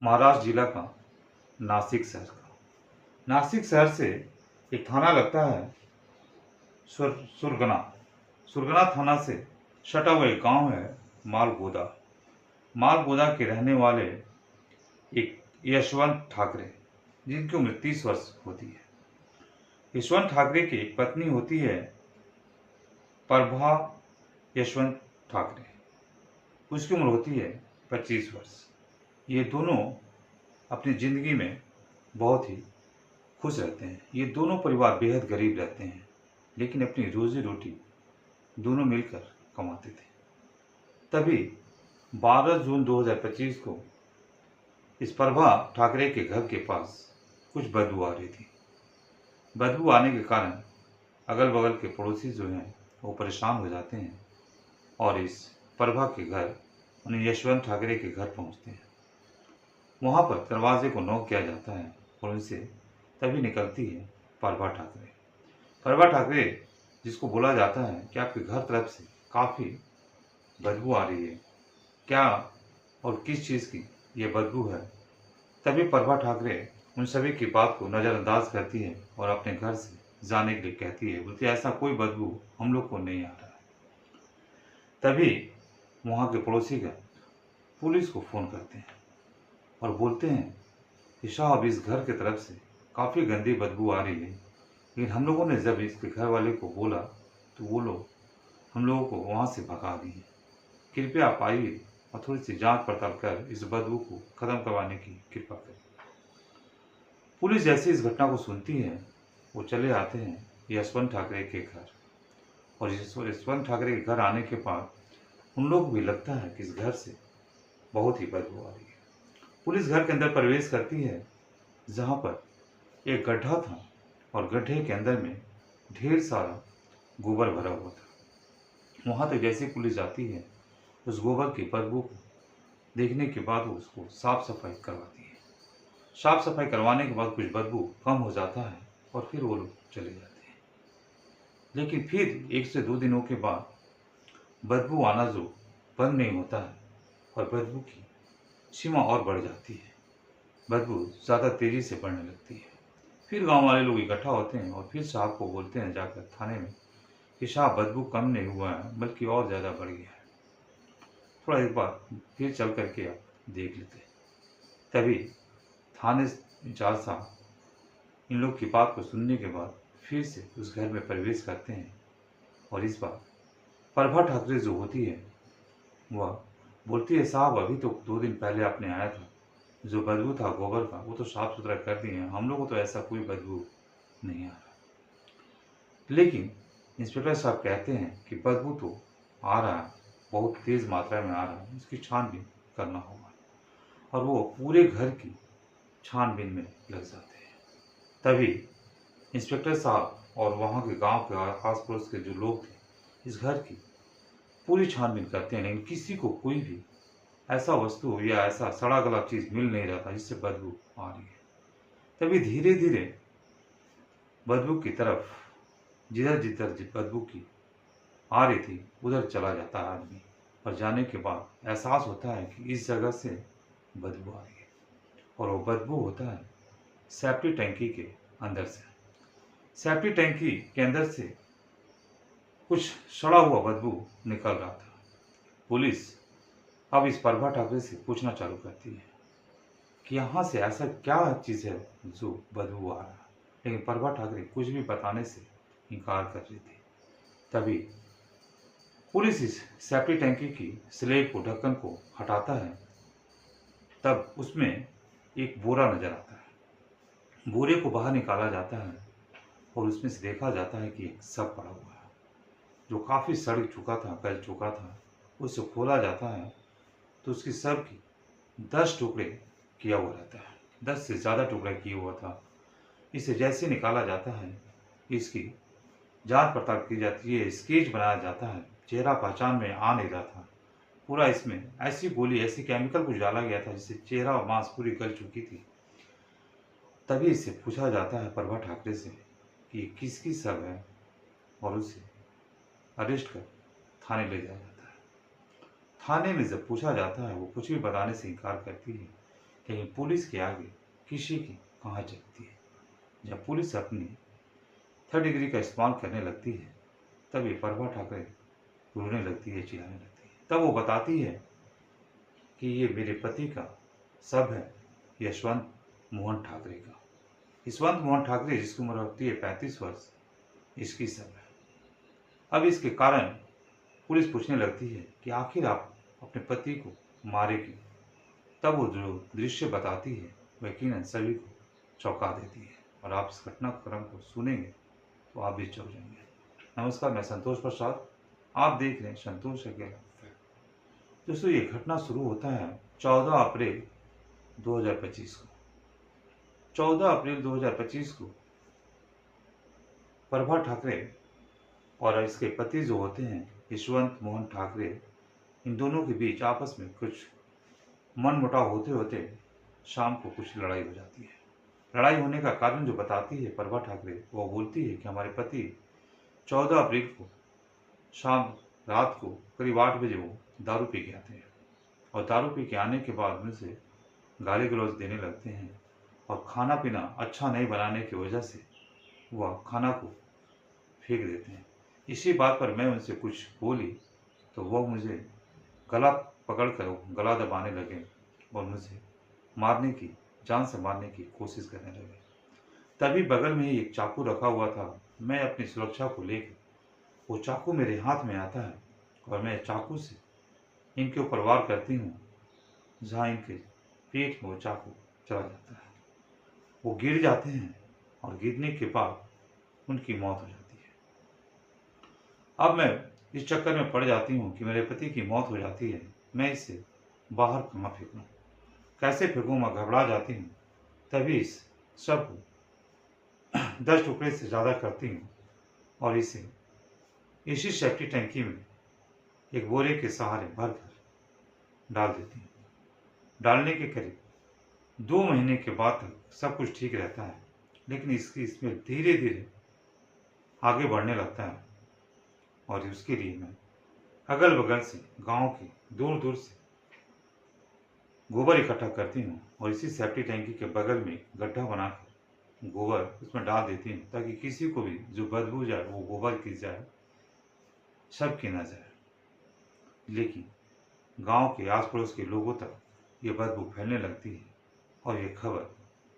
महाराष्ट्र जिला का नासिक शहर का। नासिक शहर से एक थाना लगता है सुरगना। सुरगना थाना से सटा हुआ एक गांव है मालगोदा। मालगोदा के रहने वाले एक यशवंत ठाकरे, जिनकी उम्र 30 वर्ष होती है। यशवंत ठाकरे की एक पत्नी होती है प्रभा यशवंत ठाकरे। उसकी उम्र होती है 25 वर्ष। ये दोनों अपनी जिंदगी में बहुत ही खुश रहते हैं। ये दोनों परिवार बेहद गरीब रहते हैं, लेकिन अपनी रोजी रोटी दोनों मिलकर कमाते थे। तभी 12 जून 2025 को इस प्रभा ठाकरे के घर के पास कुछ बदबू आ रही थी। बदबू आने के कारण अगल बगल के पड़ोसी जो हैं वो परेशान हो जाते हैं और इस प्रभा के घर उन्हें यशवंत ठाकरे के घर पहुंचते हैं। वहां पर दरवाजे को नॉक किया जाता है और उनसे तभी निकलती है प्रभा ठाकरे। प्रभा ठाकरे, जिसको बोला जाता है कि आपके घर तरफ से काफ़ी बदबू आ रही है, क्या और किस चीज़ की ये बदबू है। तभी प्रभा ठाकरे उन सभी की बात को नज़रअंदाज करती है और अपने घर से जाने के लिए कहती है। बोलती है, ऐसा कोई बदबू हम लोग को नहीं आ रहा है। तभी वहाँ के पड़ोसीगण पुलिस को फ़ोन करते हैं और बोलते हैं कि साहब, इस घर की तरफ से काफ़ी गंदी बदबू आ रही है, लेकिन हम लोगों ने जब इसके घर वाले को बोला तो वो लोग हम लोगों को वहाँ से भगा दिए। कृपया आप आइए और थोड़ी सी जांच पड़ताल कर इस बदबू को ख़त्म करवाने की कृपा करें। पुलिस जैसे इस घटना को सुनती है, वो चले आते हैं यशवंत ठाकरे के घर। और यशवंत ठाकरे के घर आने के बाद उन लोग को भी लगता है कि इस घर से बहुत ही बदबू आ रही है। पुलिस घर के अंदर प्रवेश करती है, जहाँ पर एक गड्ढा था और गड्ढे के अंदर में ढेर सारा गोबर भरा हुआ था। वहाँ तक जैसे पुलिस जाती है, उस गोबर की बदबू को देखने के बाद वो उसको साफ सफाई करवाती है। साफ सफाई करवाने के बाद कुछ बदबू कम हो जाता है और फिर वो लोग चले जाते हैं। लेकिन फिर 1 से 2 दिनों के बाद बदबू आना जो बंद नहीं होता है और बदबू की सीमा और बढ़ जाती है। बदबू ज़्यादा तेज़ी से बढ़ने लगती है। फिर गांव वाले लोग इकट्ठा होते हैं और फिर साहब को बोलते हैं जाकर थाने में कि साहब, बदबू कम नहीं हुआ है, बल्कि और ज़्यादा बढ़ गया है। थोड़ा एक बार फिर चल करके आप देख लेते हैं। तभी थाने इंचार्ज साहब इन लोग की बात को सुनने के बाद फिर से उस घर में प्रवेश करते हैं और इस बार प्रभा ठाकरे जो होती है वह बोलती है, साहब, अभी तो 2 दिन पहले आपने आया था, जो बदबू था गोबर का वो तो साफ सुथरा कर दिए हैं, हम लोगों को तो ऐसा कोई बदबू नहीं आ रहा। लेकिन इंस्पेक्टर साहब कहते हैं कि बदबू तो आ रहा है, बहुत तेज़ मात्रा में आ रहा है, इसकी छानबीन करना होगा। और वो पूरे घर की छानबीन में लग जाते हैं। तभी इंस्पेक्टर साहब और वहाँ के गांव के आस पड़ोस के जो लोग थे इस घर की पूरी छानबीन करते हैं, लेकिन किसी को कोई भी ऐसा वस्तु या ऐसा सड़ा गला चीज़ मिल नहीं रहा था जिससे बदबू आ रही है। तभी धीरे धीरे बदबू की तरफ जिधर जिधर बदबू की आ रही थी उधर चला जाता है आदमी, और जाने के बाद एहसास होता है कि इस जगह से बदबू आ रही है। और वो बदबू होता है सेफ्टी टैंकी के अंदर से। सेफ्टी टैंकी के अंदर से कुछ सड़ा हुआ बदबू निकल रहा था। पुलिस अब इस प्रभा ठाकरे से पूछना चालू करती है कि यहाँ से ऐसा क्या चीज़ है जो बदबू आ रहा है, लेकिन प्रभा ठाकरे कुछ भी बताने से इनकार कर रही थी। तभी पुलिस इस सेफ्टी टैंकी की स्लेब को, ढक्कन को हटाता है, तब उसमें एक बोरा नजर आता है। बोरे को बाहर निकाला जाता है और उसमें से देखा जाता है कि एक शव पड़ा हुआ है जो काफ़ी सड़ चुका था, गल चुका था। उसे खोला जाता है तो उसकी शव की 10 टुकड़े किया हुआ रहता है, 10 से ज़्यादा टुकड़े किया हुआ था। इसे जैसे निकाला जाता है, इसकी जांच पड़ताल की जाती है, स्केच बनाया जाता है, चेहरा पहचान में आ नहीं रहा था। पूरा इसमें ऐसी गोली, ऐसी केमिकल कुछ डाला गया था जिससे चेहरा और मांस पूरी गल चुकी थी। तभी इसे पूछा जाता है प्रभा ठाकरे से कि किसकी शव है, और उसे अरेस्ट कर थाने ले जाया जाता है। थाने में जब पूछा जाता है, वो कुछ भी बताने से इनकार करती है, लेकिन पुलिस के आगे किसी की कहाँ चलती है। जब पुलिस अपनी थर्ड डिग्री का इस्तेमाल करने लगती है तब ये प्रभा ठाकरे रोने लगती है, चिल्लाने लगती है। तब वो बताती है कि ये मेरे पति का शव है, यशवंत मोहन ठाकरे का। यशवंत मोहन ठाकरे जिसकी उम्र होती है 35 वर्ष, इसकी शव है। अब इसके कारण पुलिस पूछने लगती है कि आखिर आप अपने पति को मारे क्यों। तब वो जो दृश्य बताती है वह यकीनन सभी को चौंका देती है, और आप इस घटनाक्रम को सुनेंगे तो आप भी चौंक जाएंगे। नमस्कार, मैं संतोष प्रसाद, आप देख रहे हैं संतोष अकेला फैक्ट। दोस्तों, ये घटना शुरू होता है 14 अप्रैल 2025 को। 14 अप्रैल 2025 को प्रभा ठाकरे और इसके पति जो होते हैं यशवंत मोहन ठाकरे, इन दोनों के बीच आपस में कुछ मनमुटाव होते होते शाम को कुछ लड़ाई हो जाती है। लड़ाई होने का कारण जो बताती है प्रभा ठाकरे, वो बोलती है कि हमारे पति 14 अप्रैल को शाम रात को करीब 8 बजे वो दारू पी के आते हैं, और दारू पी के आने के बाद मुझसे गाली गलौज देने लगते हैं, और खाना पीना अच्छा नहीं बनाने की वजह से वह खाना को फेंक देते हैं। इसी बात पर मैं उनसे कुछ बोली तो वह मुझे गला पकड़कर गला दबाने लगे और मुझे मारने की, जान से मारने की कोशिश करने लगे। तभी बगल में ही एक चाकू रखा हुआ था। मैं अपनी सुरक्षा को लेकर, वो चाकू मेरे हाथ में आता है और मैं चाकू से इनके ऊपर वार करती हूँ, जहाँ इनके पेट में वो चाकू चला जाता है। वो गिर जाते हैं और गिरने के बाद उनकी मौत हो जाती है। अब मैं इस चक्कर में पड़ जाती हूँ कि मेरे पति की मौत हो जाती है, मैं इसे बाहर कहाँ फेंकूँ, कैसे फेंकूँ, मैं घबरा जाती हूँ। तभी इस शव को 10 टुकड़े से ज़्यादा करती हूँ और इसे इसी सेफ्टी टैंकी में एक बोरे के सहारे भरकर डाल देती हूँ। डालने के करीब 2 महीने के बाद तक सब कुछ ठीक रहता है, लेकिन इसकी स्मेल धीरे धीरे आगे बढ़ने लगता है, और उसके लिए मैं अगल बगल से, गांव के दूर दूर से गोबर इकट्ठा करती हूँ, और इसी सेफ्टी टैंकी के बगल में गड्ढा बनाकर गोबर उसमें डाल देती हूँ, ताकि किसी को भी जो बदबू जाए वो गोबर की जाए, सब की ना जाए। लेकिन गांव के आस पड़ोस के लोगों तक ये बदबू फैलने लगती है और ये खबर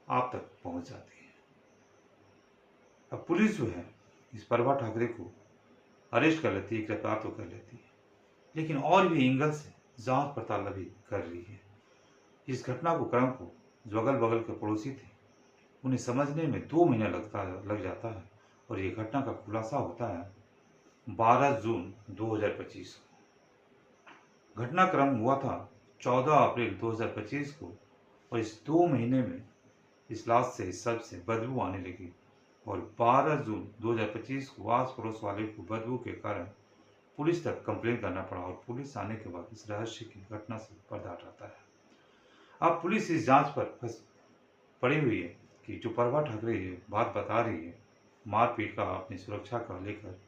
आप तक पहुंच जाती है। अब पुलिस जो है इस प्रभा ठाकरे को अरेस्ट कर लेती है, गिरफ्तार तो कर लेती है, लेकिन और भी एंगल से जांच पड़ताल अभी कर रही है। इस घटना को क्रम को जो अगल बगल के पड़ोसी थे उन्हें समझने में 2 महीने लग जाता है, और ये घटना का खुलासा होता है 12 जून 2025 को। घटनाक्रम हुआ था 14 अप्रैल 2025 को, और इस 2 महीने में इस लाश से, इस शव से बदबू आने लगी, और 12 जून 2025 को आस पड़ोस वाले को बदबू के कारण पुलिस तक कंप्लेन करना पड़ा, और पुलिस आने के बाद इस रहस्य की घटना से पर्दा हटाता है। अब पुलिस इस जांच पर पड़ी हुई है कि जो प्रभा ठाकरे ये बात बता रही है मारपीट का, अपनी सुरक्षा का लेकर,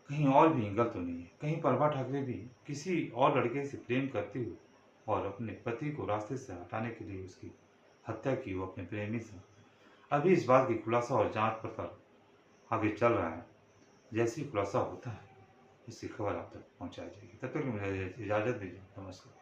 कहीं और भी एंगल तो नहीं है। कहीं प्रभा ठाकरे भी किसी और लड़के से प्रेम करती हुई और अपने पति को रास्ते से हटाने के लिए उसकी हत्या की वो अपने प्रेमी से। अभी इस बात की खुलासा और जांच पड़ताल आगे चल रहा है। जैसी खुलासा होता है इसकी खबर आप तक पहुंचाई जाएगी। तब तक मुझे इजाज़त दीजिए। नमस्कार।